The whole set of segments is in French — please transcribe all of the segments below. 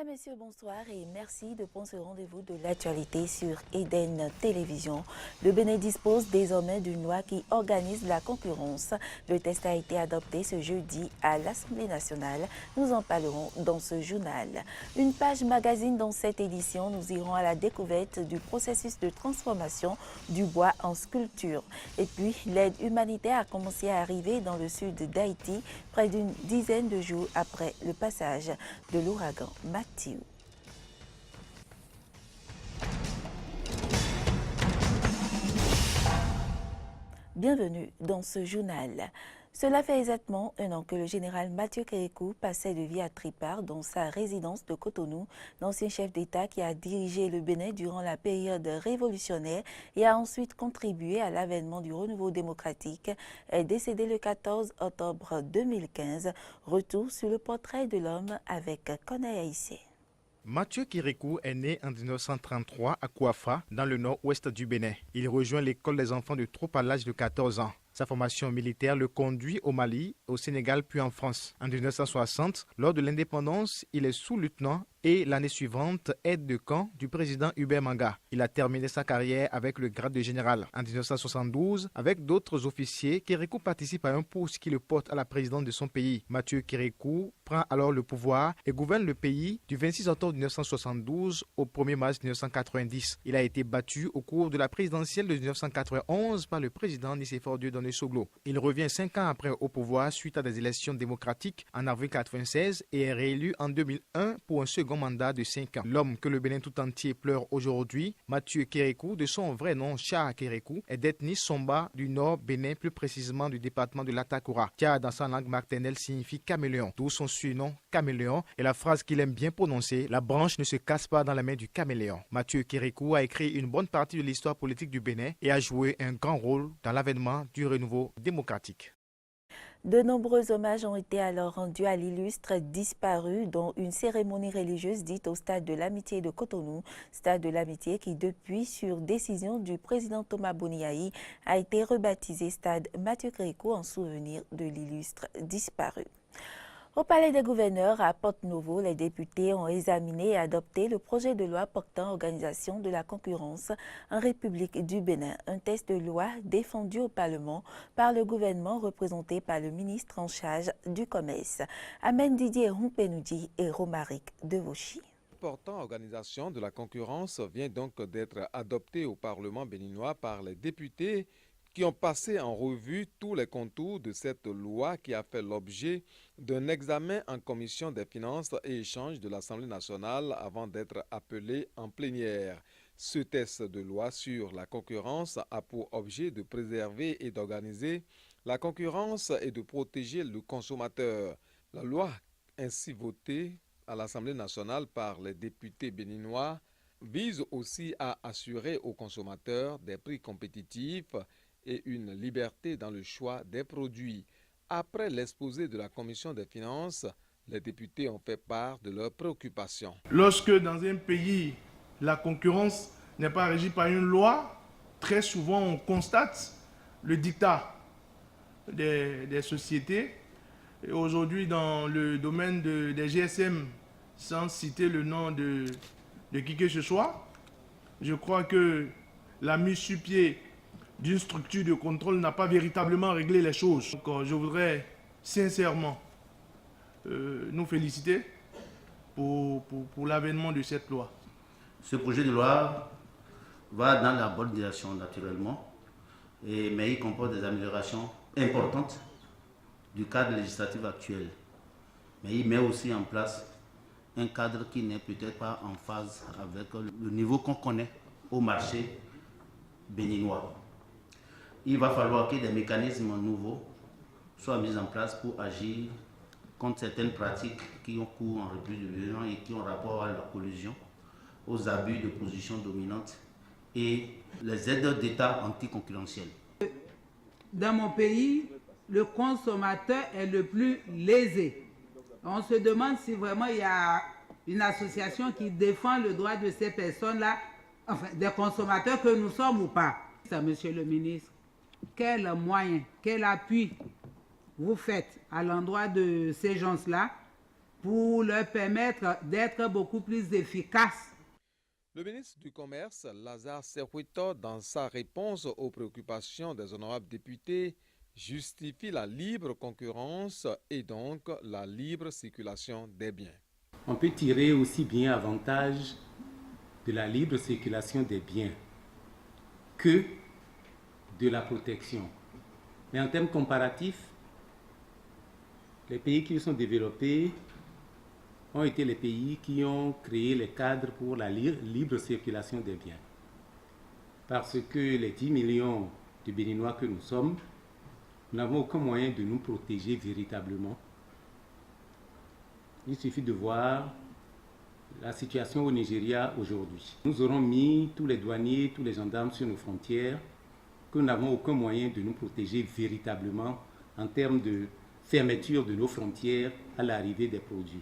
Mesdames, Messieurs, bonsoir et merci de prendre ce rendez-vous de l'actualité sur Eden Télévision. Le Bénin dispose désormais d'une loi qui organise la concurrence. Le texte a été adopté ce jeudi à l'Assemblée nationale. Nous en parlerons dans ce journal. Une page magazine dans cette édition, nous irons à la découverte du processus de transformation du bois en sculpture. Et puis, l'aide humanitaire a commencé à arriver dans le sud d'Haïti, près d'une dizaine de jours après le passage de l'ouragan Mathieu. Bienvenue dans ce journal. Cela fait exactement un an que le général Mathieu Kérékou passait de vie à Tripart dans sa résidence de Cotonou. L'ancien chef d'État qui a dirigé le Bénin durant la période révolutionnaire et a ensuite contribué à l'avènement du renouveau démocratique est décédé le 14 octobre 2015. Retour sur le portrait de l'homme avec Konaï Haïssé. Mathieu Kérékou est né en 1933 à Kouafa, dans le nord-ouest du Bénin. Il rejoint l'école des enfants de troupe à l'âge de 14 ans. Sa formation militaire le conduit au Mali, au Sénégal puis en France. En 1960, lors de l'indépendance, il est sous-lieutenant et l'année suivante, aide de camp du président Hubert Manga. Il a terminé sa carrière avec le grade de général. En 1972, avec d'autres officiers, Kérékou participe à un poste qui le porte à la présidence de son pays. Mathieu Kérékou prend alors le pouvoir et gouverne le pays du 26 octobre 1972 au 1er mars 1990. Il a été battu au cours de la présidentielle de 1991 par le président Nicéphore Dieudonné Soglo. Il revient 5 ans après au pouvoir suite à des élections démocratiques en avril 1996 et est réélu en 2001 pour un second mandat de 5 ans. L'homme que le Bénin tout entier pleure aujourd'hui, Mathieu Kérékou, de son vrai nom Cha Kérékou, est d'ethnie Somba du nord Bénin, plus précisément du département de l'Atakoura. Tia dans sa langue maternelle signifie caméléon, d'où son surnom caméléon et la phrase qu'il aime bien prononcer, la branche ne se casse pas dans la main du caméléon. Mathieu Kérékou a écrit une bonne partie de l'histoire politique du Bénin et a joué un grand rôle dans l'avènement du renouveau démocratique. De nombreux hommages ont été alors rendus à l'illustre disparu, dont une cérémonie religieuse dite au Stade de l'Amitié de Cotonou. Stade de l'Amitié qui, depuis, sur décision du président Thomas Boniaï, a été rebaptisé Stade Mathieu Kérékou en souvenir de l'illustre disparu. Au Palais des gouverneurs à Porte-Nouveau, les députés ont examiné et adopté le projet de loi portant organisation de la concurrence en République du Bénin. Un texte de loi défendu au Parlement par le gouvernement représenté par le ministre en charge du commerce. Amen Didier Humpenoudi et Romaric Devauchy. Portant organisation de la concurrence vient donc d'être adopté au Parlement béninois par les députés qui ont passé en revue tous les contours de cette loi qui a fait l'objet d'un examen en commission des finances et échanges de l'Assemblée nationale avant d'être appelé en plénière. Ce texte de loi sur la concurrence a pour objet de préserver et d'organiser la concurrence et de protéger le consommateur. La loi ainsi votée à l'Assemblée nationale par les députés béninois vise aussi à assurer aux consommateurs des prix compétitifs et une liberté dans le choix des produits. Après l'exposé de la Commission des finances, les députés ont fait part de leurs préoccupations. Lorsque dans un pays, la concurrence n'est pas régie par une loi, très souvent on constate le diktat des sociétés. Et aujourd'hui, dans le domaine des GSM, sans citer le nom de qui que ce soit, je crois que la mise sur pied d'une structure de contrôle n'a pas véritablement réglé les choses. Donc, je voudrais sincèrement nous féliciter pour l'avènement de cette loi. Ce projet de loi va dans la bonne direction naturellement, mais il comporte des améliorations importantes du cadre législatif actuel. Mais il met aussi en place un cadre qui n'est peut-être pas en phase avec le niveau qu'on connaît au marché béninois. Il va falloir que des mécanismes nouveaux soient mis en place pour agir contre certaines pratiques qui ont cours en République du Bénin et qui ont rapport à la collusion, aux abus de position dominante et les aides d'État anticoncurrentielles. Dans mon pays, le consommateur est le plus lésé. On se demande si vraiment il y a une association qui défend le droit de ces personnes-là, enfin des consommateurs que nous sommes ou pas. Ça, monsieur le ministre, quel moyen, quel appui vous faites à l'endroit de ces gens-là pour leur permettre d'être beaucoup plus efficaces. Le ministre du Commerce, Lazare Serhuito, dans sa réponse aux préoccupations des honorables députés, justifie la libre concurrence et donc la libre circulation des biens. On peut tirer aussi bien avantage de la libre circulation des biens que de la protection. Mais en termes comparatifs, les pays qui sont développés ont été les pays qui ont créé les cadres pour la libre circulation des biens. Parce que les 10 millions de Béninois que nous sommes, nous n'avons aucun moyen de nous protéger véritablement. Il suffit de voir la situation au Nigeria aujourd'hui. Nous aurons mis tous les douaniers, tous les gendarmes sur nos frontières, que nous n'avons aucun moyen de nous protéger véritablement en termes de fermeture de nos frontières à l'arrivée des produits.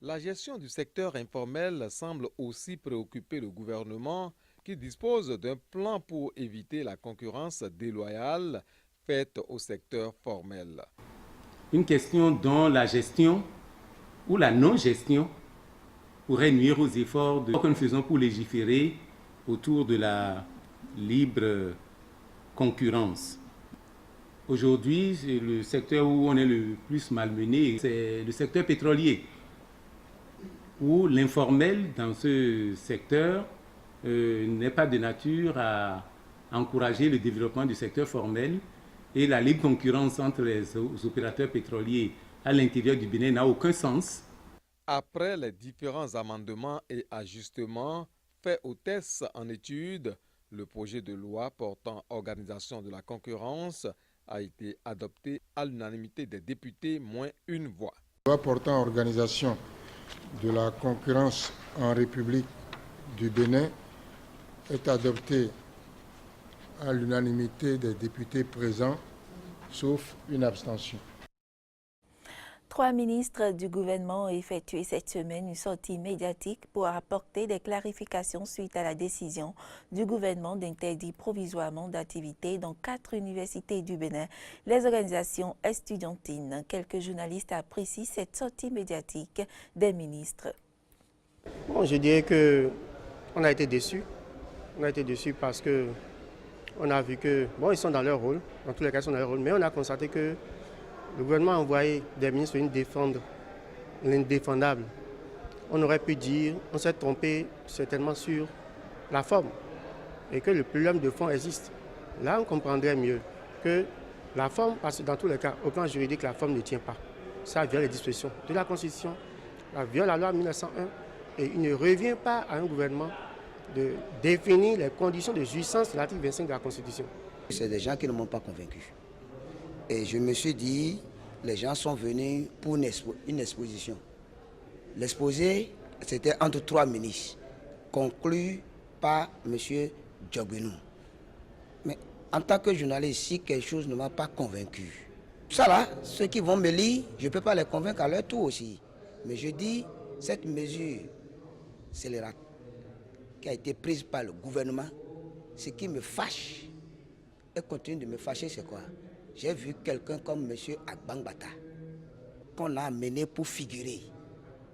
La gestion du secteur informel semble aussi préoccuper le gouvernement qui dispose d'un plan pour éviter la concurrence déloyale faite au secteur formel. Une question dont la gestion ou la non-gestion pourrait nuire aux efforts que nous faisons pour légiférer autour de la libre concurrence. Aujourd'hui, le secteur où on est le plus malmené, c'est le secteur pétrolier, où l'informel dans ce secteur n'est pas de nature à encourager le développement du secteur formel, et la libre concurrence entre les opérateurs pétroliers à l'intérieur du Bénin n'a aucun sens. Après les différents amendements et ajustements faits aux tests en étude, le projet de loi portant organisation de la concurrence a été adopté à l'unanimité des députés, moins une voix. La loi portant organisation de la concurrence en République du Bénin est adoptée à l'unanimité des députés présents, sauf une abstention. 3 ministres du gouvernement ont effectué cette semaine une sortie médiatique pour apporter des clarifications suite à la décision du gouvernement d'interdire provisoirement d'activités dans 4 universités du Bénin, les organisations estudiantines. Quelques journalistes apprécient cette sortie médiatique des ministres. Bon, je dirais qu'on a été déçus. On a été déçus parce qu'on a vu que, bon, ils sont dans leur rôle, dans tous les cas, ils sont dans leur rôle, mais on a constaté que le gouvernement a envoyé des ministres venir défendre l'indéfendable. On aurait pu dire, on s'est trompé certainement sur la forme et que le problème de fond existe. Là, on comprendrait mieux que la forme, parce que dans tous les cas, au plan juridique, la forme ne tient pas. Ça viole les dispositions de la Constitution, ça viole la loi 1901 et il ne revient pas à un gouvernement de définir les conditions de jouissance de l'article 25 de la Constitution. C'est des gens qui ne m'ont pas convaincu. Et je me suis dit, les gens sont venus pour une exposition. L'exposé, c'était entre 3 ministres, conclu par M. Djogbenou. Mais en tant que journaliste, si quelque chose ne m'a pas convaincu, ça là, ceux qui vont me lire, je ne peux pas les convaincre à leur tour aussi. Mais je dis, cette mesure scélérate qui a été prise par le gouvernement, ce qui me fâche et continue de me fâcher, c'est quoi? J'ai vu quelqu'un comme M. Agbangbata, qu'on a amené pour figurer,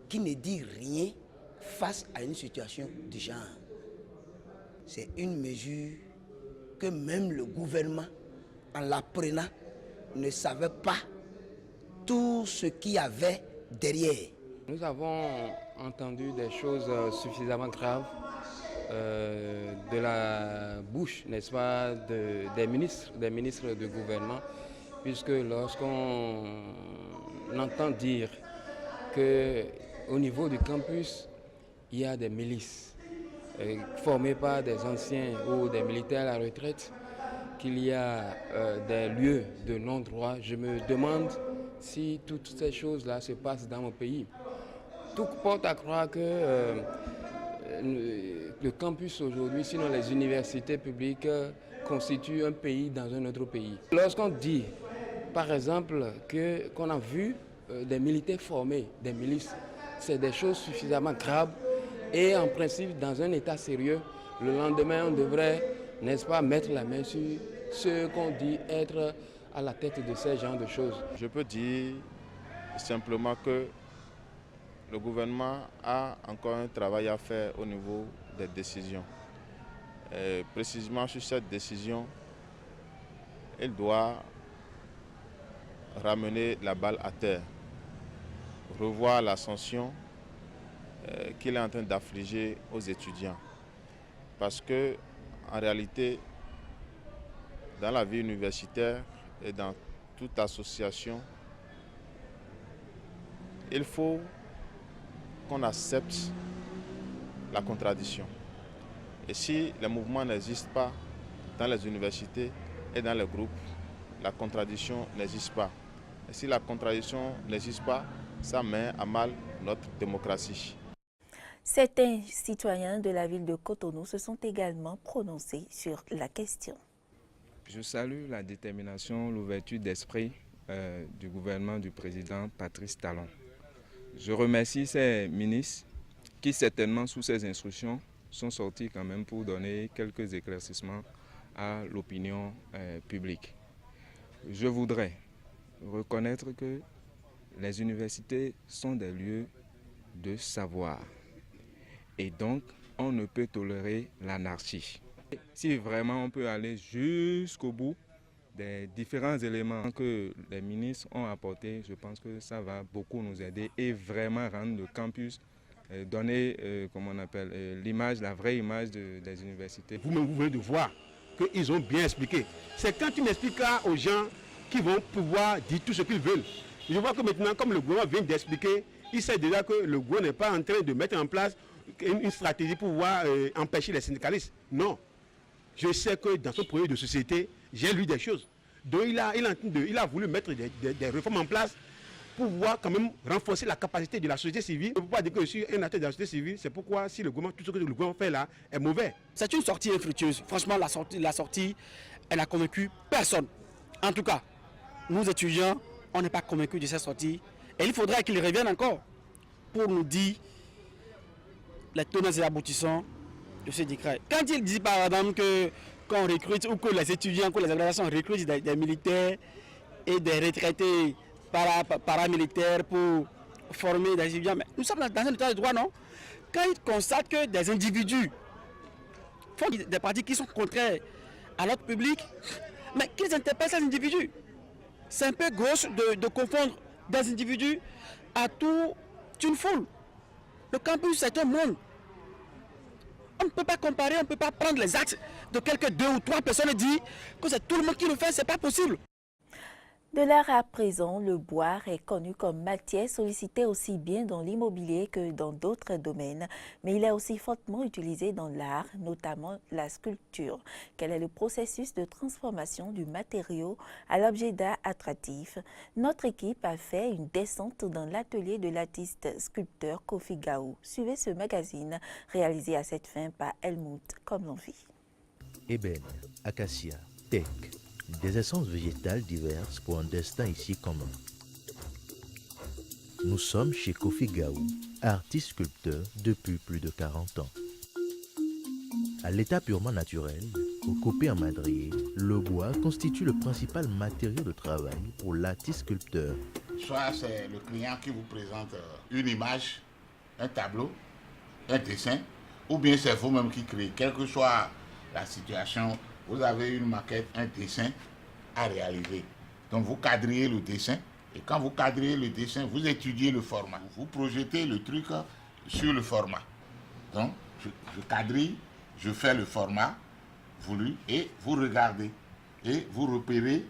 qui ne dit rien face à une situation du genre. C'est une mesure que même le gouvernement, en la prenant, ne savait pas tout ce qu'il y avait derrière. Nous avons entendu des choses suffisamment graves de la bouche, n'est-ce pas, des ministres du gouvernement, puisque lorsqu'on entend dire qu'au niveau du campus, il y a des milices formées par des anciens ou des militaires à la retraite, qu'il y a des lieux de non-droit, je me demande si toutes ces choses-là se passent dans mon pays. Tout porte à croire que le campus aujourd'hui, sinon les universités publiques, constituent un pays dans un autre pays. Lorsqu'on dit, par exemple, qu'on a vu des militaires formés, des milices, c'est des choses suffisamment graves et en principe, dans un état sérieux, le lendemain, on devrait, n'est-ce pas, mettre la main sur ceux qu'on dit être à la tête de ces genres de choses. Je peux dire simplement que le gouvernement a encore un travail à faire au niveau des décisions. Et précisément sur cette décision, il doit ramener la balle à terre, revoir la sanction qu'il est en train d'affliger aux étudiants. Parce que, en réalité, dans la vie universitaire et dans toute association, il faut qu'on accepte la contradiction. Et si les mouvements n'existent pas dans les universités et dans les groupes, la contradiction n'existe pas. Et si la contradiction n'existe pas, ça met à mal notre démocratie. Certains citoyens de la ville de Cotonou se sont également prononcés sur la question. Je salue la détermination, l'ouverture d'esprit du gouvernement du président Patrice Talon. Je remercie ces ministres qui certainement sous ces instructions sont sortis quand même pour donner quelques éclaircissements à l'opinion publique. Je voudrais reconnaître que les universités sont des lieux de savoir et donc on ne peut tolérer l'anarchie. Si vraiment on peut aller jusqu'au bout des différents éléments que les ministres ont apportés, je pense que ça va beaucoup nous aider et vraiment rendre le campus, donner comment on appelle, l'image, la vraie image des universités. Vous-même, vous venez de voir qu'ils ont bien expliqué. C'est quand tu m'expliqueras aux gens qui vont pouvoir dire tout ce qu'ils veulent. Je vois que maintenant, comme le gouvernement vient d'expliquer, il sait déjà que le gouvernement n'est pas en train de mettre en place une stratégie pour pouvoir empêcher les syndicalistes. Non. Je sais que dans ce projet de société, j'ai lu des choses. Donc il a voulu mettre des réformes en place pour pouvoir quand même renforcer la capacité de la société civile. Je ne peux pas dire que je suis un acteur de la société civile, c'est pourquoi si le gouvernement, tout ce que le gouvernement fait là est mauvais. C'est une sortie infructueuse. Franchement, la sortie, elle n'a convaincu personne. En tout cas, nous étudiants, on n'est pas convaincus de cette sortie. Et il faudrait qu'ils reviennent encore pour nous dire les tenants et aboutissants de ce décret. Quand il dit par exemple qu'on recrute ou que les étudiants, que les organisations recrutent des militaires et des retraités paramilitaires pour former des étudiants, mais nous sommes dans un état de droit, non? Quand ils constatent que des individus font des pratiques qui sont contraires à l'ordre public, mais qu'ils interpellent ces individus. C'est un peu gauche de confondre des individus à toute une foule. Le campus, c'est un monde. On ne peut pas comparer, on ne peut pas prendre les actes de quelques 2 ou 3 personnes et dire que c'est tout le monde qui le fait, c'est pas possible. De l'art à présent, le bois est connu comme matière sollicitée aussi bien dans l'immobilier que dans d'autres domaines, mais il est aussi fortement utilisé dans l'art, notamment la sculpture. Quel est le processus de transformation du matériau à l'objet d'art attractif? Notre équipe a fait une descente dans l'atelier de l'artiste sculpteur Kofi Gaou. Suivez ce magazine réalisé à cette fin par Helmut comme l'envie. Ébène, acacia, teck. Des essences végétales diverses pour un destin ici commun. Nous sommes chez Kofi Gaou, artiste sculpteur depuis plus de 40 ans. À l'état purement naturel, recoupé en madrier, le bois constitue le principal matériau de travail pour l'artiste sculpteur. Soit c'est le client qui vous présente une image, un tableau, un dessin, ou bien c'est vous-même qui créez, quelle que soit la situation. Vous avez une maquette, un dessin à réaliser. Donc vous quadrillez le dessin et quand vous quadrillez le dessin, vous étudiez le format. Vous projetez le truc sur le format. Donc je quadrille, je fais le format voulu et vous regardez et vous repérez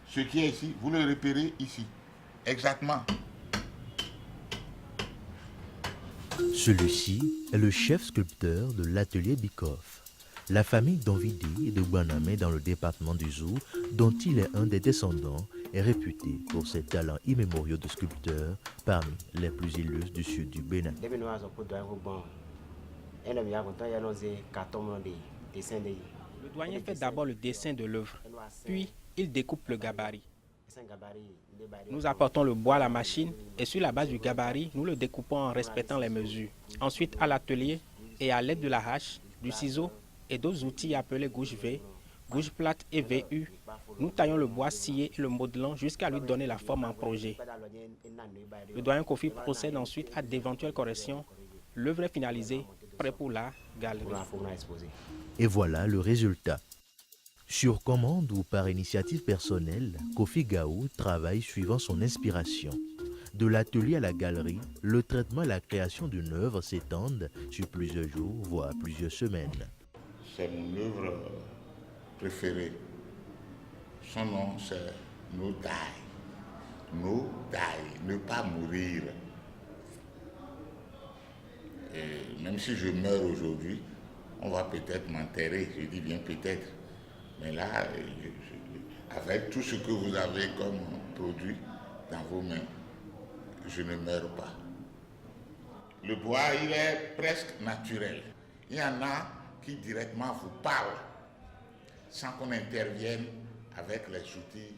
ce qui est ici. Vous le repérez ici. Exactement. Celui-ci est le chef sculpteur de l'atelier Bikoff. La famille d'Onvidi et de Guanamé dans le département du Zou, dont il est un des descendants, est réputée pour ses talents immémoriaux de sculpteur parmi les plus illustres du sud du Bénin. Le douanier fait d'abord le dessin de l'œuvre, puis il découpe le gabarit. Nous apportons le bois à la machine et sur la base du gabarit, nous le découpons en respectant les mesures. Ensuite, à l'atelier et à l'aide de la hache, du ciseau et d'autres outils appelés gouche-V, bouche plate et VU. Nous taillons le bois scié et le modelant jusqu'à lui donner la forme en projet. Le doyen Kofi procède ensuite à d'éventuelles corrections. L'œuvre est finalisée, prêt pour la galerie. Et voilà le résultat. Sur commande ou par initiative personnelle, Kofi Gaou travaille suivant son inspiration. De l'atelier à la galerie, le traitement et la création d'une œuvre s'étendent sur plusieurs jours, voire plusieurs semaines. C'est mon œuvre préférée. Son nom, c'est No Die. No Die, ne pas mourir. Et même si je meurs aujourd'hui, on va peut-être m'enterrer, je dis bien peut-être. Mais là, avec tout ce que vous avez comme produit dans vos mains, je ne meurs pas. Le bois, il est presque naturel. Il y en a qui directement vous parlent sans qu'on intervienne avec les outils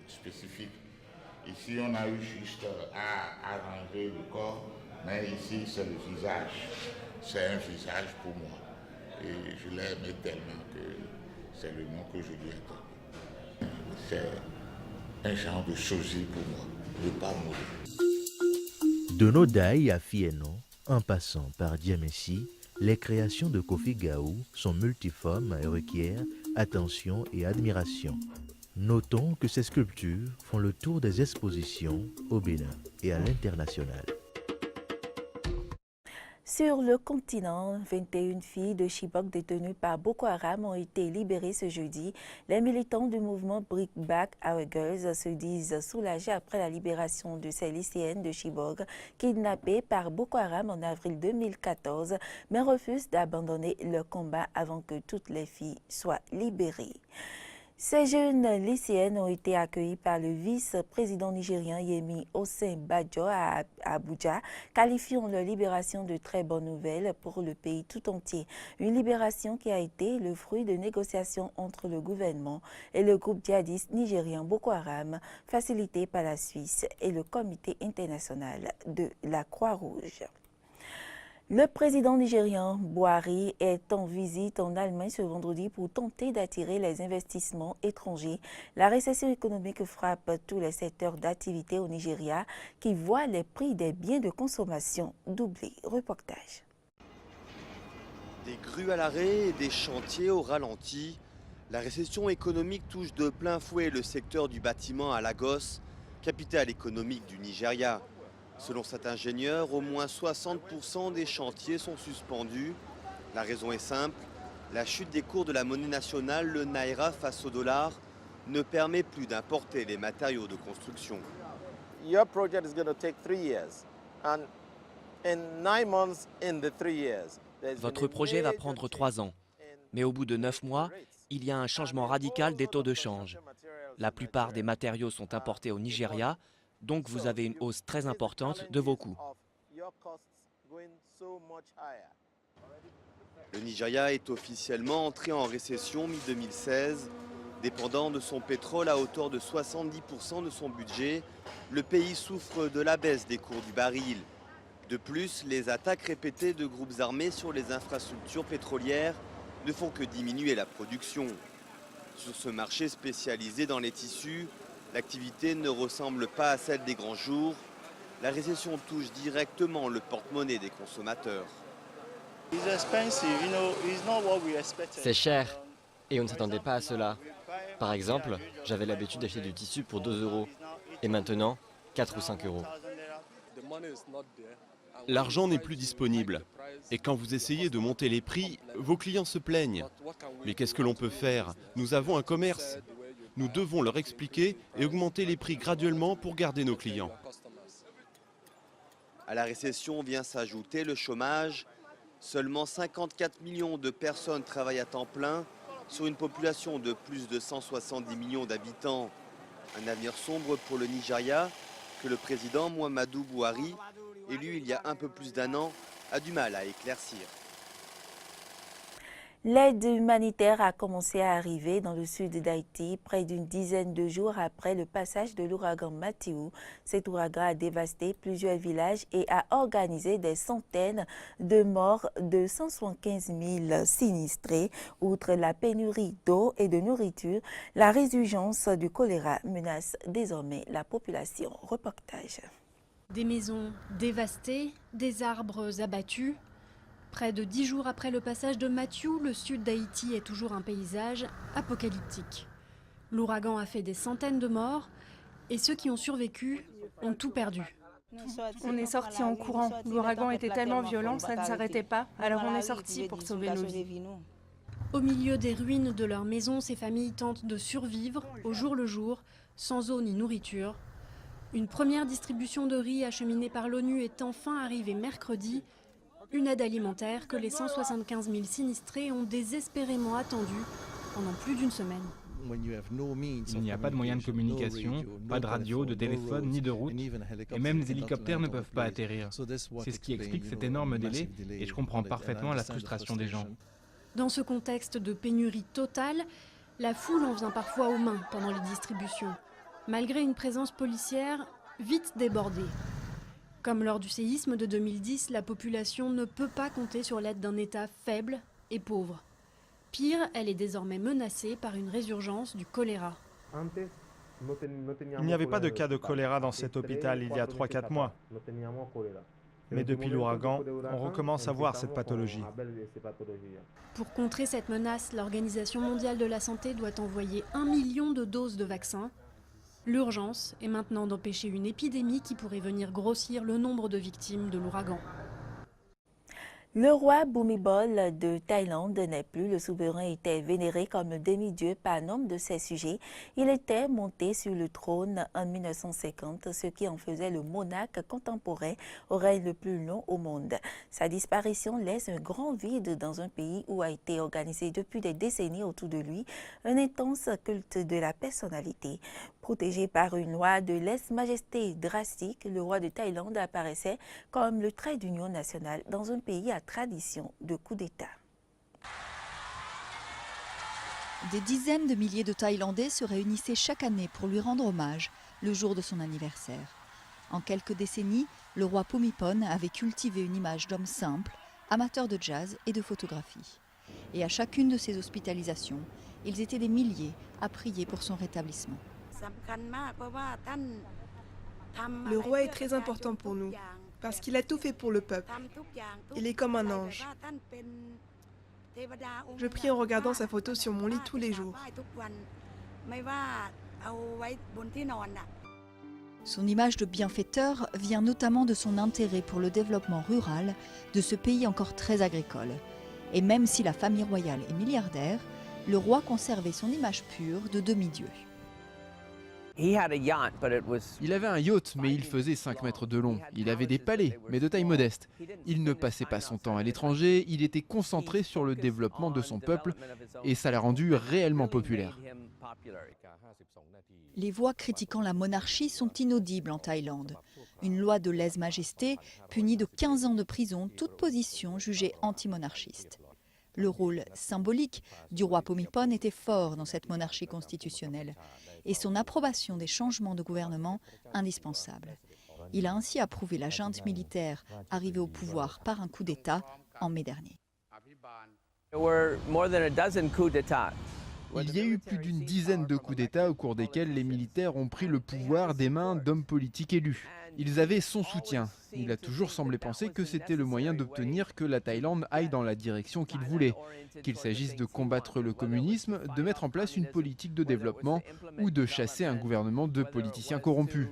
spécifiques. Ici, on a eu juste à arranger le corps, mais ici, c'est le visage. C'est un visage pour moi. Et je l'ai aimé tellement que c'est le nom que je lui ai donné. C'est un genre de sosie pour moi, ne pas mourir. De Nodai à Fieno, en passant par Djemessi, les créations de Kofi Gaou sont multiformes et requièrent attention et admiration. Notons que ces sculptures font le tour des expositions au Bénin et à l'international. Sur le continent, 21 filles de Chibok détenues par Boko Haram ont été libérées ce jeudi. Les militants du mouvement Bring Back Our Girls se disent soulagés après la libération de ces lycéennes de Chibok kidnappées par Boko Haram en avril 2014, mais refusent d'abandonner leur combat avant que toutes les filles soient libérées. Ces jeunes lycéennes ont été accueillies par le vice-président nigérien Yemi Osinbajo à Abuja, qualifiant leur libération de très bonne nouvelle pour le pays tout entier. Une libération qui a été le fruit de négociations entre le gouvernement et le groupe djihadiste nigérien Boko Haram, facilité par la Suisse et le Comité international de la Croix-Rouge. Le président nigérien Buhari est en visite en Allemagne ce vendredi pour tenter d'attirer les investissements étrangers. La récession économique frappe tous les secteurs d'activité au Nigeria qui voient les prix des biens de consommation doubler. Reportage. Des grues à l'arrêt et des chantiers au ralenti. La récession économique touche de plein fouet le secteur du bâtiment à Lagos, capitale économique du Nigeria. Selon cet ingénieur, au moins 60% des chantiers sont suspendus. La raison est simple, la chute des cours de la monnaie nationale, le naira face au dollar, ne permet plus d'importer les matériaux de construction. Your project is going to take 3 years. And in 9 months in the 3 years. Votre projet va prendre 3 ans. Mais au bout de 9 mois, il y a un changement radical des taux de change. La plupart des matériaux sont importés au Nigeria, donc vous avez une hausse très importante de vos coûts. Le Nigeria est officiellement entré en récession mi-2016. Dépendant de son pétrole à hauteur de 70% de son budget, le pays souffre de la baisse des cours du baril. De plus, les attaques répétées de groupes armés sur les infrastructures pétrolières ne font que diminuer la production. Sur ce marché spécialisé dans les tissus, l'activité ne ressemble pas à celle des grands jours. La récession touche directement le porte-monnaie des consommateurs. C'est cher et on ne s'attendait pas à cela. Par exemple, j'avais l'habitude d'acheter du tissu pour 2 € et maintenant 4 ou 5 €. L'argent n'est plus disponible. Et quand vous essayez de monter les prix, vos clients se plaignent. Mais qu'est-ce que l'on peut faire? Nous avons un commerce. Nous devons leur expliquer et augmenter les prix graduellement pour garder nos clients. À la récession vient s'ajouter le chômage. Seulement 54 millions de personnes travaillent à temps plein sur une population de plus de 170 millions d'habitants. Un avenir sombre pour le Nigeria que le président Muhammadu Buhari, élu il y a un peu plus d'1 an, a du mal à éclaircir. L'aide humanitaire a commencé à arriver dans le sud d'Haïti près d'une dizaine de jours après le passage de l'ouragan Mathieu. Cet ouragan a dévasté plusieurs villages et a organisé des centaines de morts de 175 000 sinistrés. Outre la pénurie d'eau et de nourriture, la résurgence du choléra menace désormais la population. Reportage. Des maisons dévastées, des arbres abattus. Près de 10 jours après le passage de Mathieu, le sud d'Haïti est toujours un paysage apocalyptique. L'ouragan a fait des centaines de morts et ceux qui ont survécu ont tout perdu. On est sortis en courant. L'ouragan était tellement violent, ça ne s'arrêtait pas. Alors on est sortis pour sauver nos vies. Au milieu des ruines de leur maison, ces familles tentent de survivre au jour le jour, sans eau ni nourriture. Une première distribution de riz acheminée par l'ONU est enfin arrivée mercredi. Une aide alimentaire que les 175 000 sinistrés ont désespérément attendue pendant plus d'une semaine. Il n'y a pas de moyens de communication, pas de radio, de téléphone, ni de route, et même les hélicoptères ne peuvent pas atterrir. C'est ce qui explique cet énorme délai, et je comprends parfaitement la frustration des gens. Dans ce contexte de pénurie totale, la foule en vient parfois aux mains pendant les distributions, malgré une présence policière vite débordée. Comme lors du séisme de 2010, la population ne peut pas compter sur l'aide d'un État faible et pauvre. Pire, elle est désormais menacée par une résurgence du choléra. Il n'y avait pas de cas de choléra dans cet hôpital il y a 3-4 mois. Mais depuis l'ouragan, on recommence à voir cette pathologie. Pour contrer cette menace, l'Organisation mondiale de la santé doit envoyer 1 million de doses de vaccins. L'urgence est maintenant d'empêcher une épidémie qui pourrait venir grossir le nombre de victimes de l'ouragan. Le roi Bhumibol de Thaïlande n'est plus. Le souverain était vénéré comme demi-dieu par nombre de ses sujets. Il était monté sur le trône en 1950, ce qui en faisait le monarque contemporain au règne le plus long au monde. Sa disparition laisse un grand vide dans un pays où a été organisé depuis des décennies autour de lui un intense culte de la personnalité. Protégé par une loi de lèse-majesté drastique, le roi de Thaïlande apparaissait comme le trait d'union nationale dans un pays à tradition de coup d'État. Des dizaines de milliers de Thaïlandais se réunissaient chaque année pour lui rendre hommage le jour de son anniversaire. En quelques décennies, le roi Bhumibol avait cultivé une image d'homme simple, amateur de jazz et de photographie. Et à chacune de ses hospitalisations, ils étaient des milliers à prier pour son rétablissement. Le roi est très important pour nous, parce qu'il a tout fait pour le peuple. Il est comme un ange. Je prie en regardant sa photo sur mon lit tous les jours. Son image de bienfaiteur vient notamment de son intérêt pour le développement rural de ce pays encore très agricole. Et même si la famille royale est milliardaire, le roi conservait son image pure de demi-dieu. Il avait un yacht, mais il faisait 5 mètres de long. Il avait des palais, mais de taille modeste. Il ne passait pas son temps à l'étranger, il était concentré sur le développement de son peuple, et ça l'a rendu réellement populaire. Les voix critiquant la monarchie sont inaudibles en Thaïlande. Une loi de lèse-majesté punit de 15 ans de prison toute position jugée anti-monarchiste. Le rôle symbolique du roi Bhumibol était fort dans cette monarchie constitutionnelle et son approbation des changements de gouvernement indispensable. Il a ainsi approuvé la junte militaire arrivée au pouvoir par un coup d'État en mai dernier. Il y a eu plus d'une dizaine de coups d'État au cours desquels les militaires ont pris le pouvoir des mains d'hommes politiques élus. Ils avaient son soutien. Il a toujours semblé penser que c'était le moyen d'obtenir que la Thaïlande aille dans la direction qu'il voulait, qu'il s'agisse de combattre le communisme, de mettre en place une politique de développement ou de chasser un gouvernement de politiciens corrompus.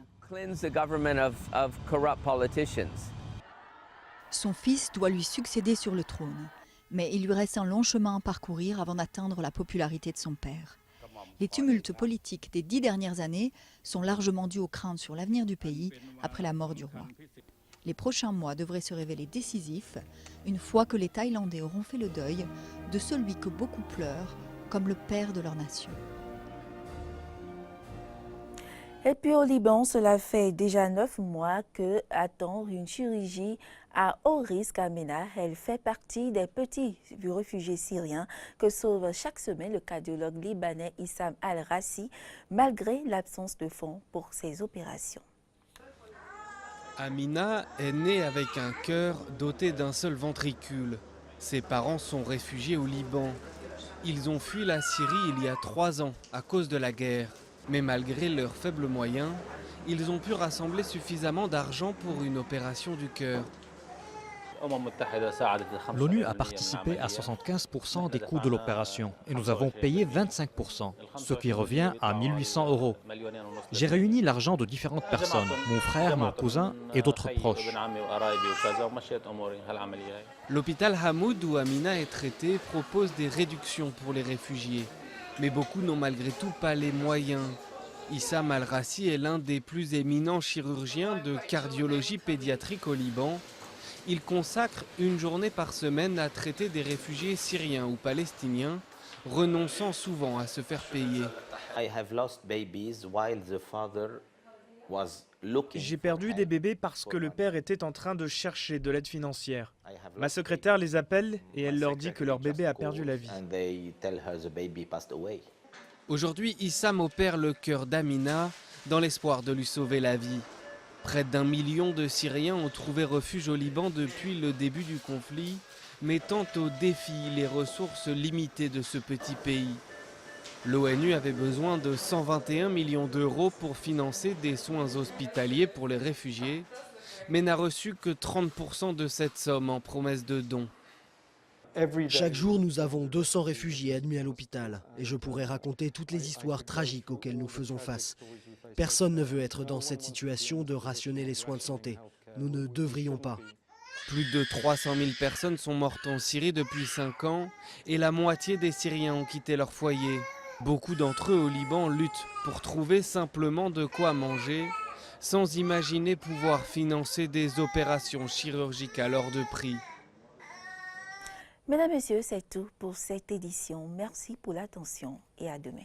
Son fils doit lui succéder sur le trône, mais il lui reste un long chemin à parcourir avant d'atteindre la popularité de son père. Les tumultes politiques des 10 dernières années sont largement dus aux craintes sur l'avenir du pays après la mort du roi. Les prochains mois devraient se révéler décisifs une fois que les Thaïlandais auront fait le deuil de celui que beaucoup pleurent comme le père de leur nation. Et puis au Liban, cela fait déjà 9 mois que attend une chirurgie à haut risque à Ménah. Elle fait partie des petits réfugiés syriens que sauve chaque semaine le cardiologue libanais Issam Al-Rassi, malgré l'absence de fonds pour ces opérations. Amina est née avec un cœur doté d'un seul ventricule. Ses parents sont réfugiés au Liban. Ils ont fui la Syrie il y a 3 ans à cause de la guerre. Mais malgré leurs faibles moyens, ils ont pu rassembler suffisamment d'argent pour une opération du cœur. L'ONU a participé à 75% des coûts de l'opération et nous avons payé 25%, ce qui revient à 1 800 €. J'ai réuni l'argent de différentes personnes, mon frère, mon cousin et d'autres proches. L'hôpital Hamoud où Amina est traitée propose des réductions pour les réfugiés. Mais beaucoup n'ont malgré tout pas les moyens. Issam Al-Rassi est l'un des plus éminents chirurgiens de cardiologie pédiatrique au Liban. Il consacre une journée par semaine à traiter des réfugiés syriens ou palestiniens, renonçant souvent à se faire payer. J'ai perdu des bébés parce que le père était en train de chercher de l'aide financière. Ma secrétaire les appelle et elle leur dit que leur bébé a perdu la vie. Aujourd'hui, Issam opère le cœur d'Amina dans l'espoir de lui sauver la vie. Près d'1 million de Syriens ont trouvé refuge au Liban depuis le début du conflit, mettant au défi les ressources limitées de ce petit pays. L'ONU avait besoin de 121 millions d'euros pour financer des soins hospitaliers pour les réfugiés, mais n'a reçu que 30% de cette somme en promesse de dons. Chaque jour, nous avons 200 réfugiés admis à l'hôpital et je pourrais raconter toutes les histoires tragiques auxquelles nous faisons face. Personne ne veut être dans cette situation de rationner les soins de santé. Nous ne devrions pas. Plus de 300 000 personnes sont mortes en Syrie depuis 5 ans et la moitié des Syriens ont quitté leur foyer. Beaucoup d'entre eux au Liban luttent pour trouver simplement de quoi manger, sans imaginer pouvoir financer des opérations chirurgicales hors de prix. Mesdames, Messieurs, c'est tout pour cette édition. Merci pour l'attention et à demain.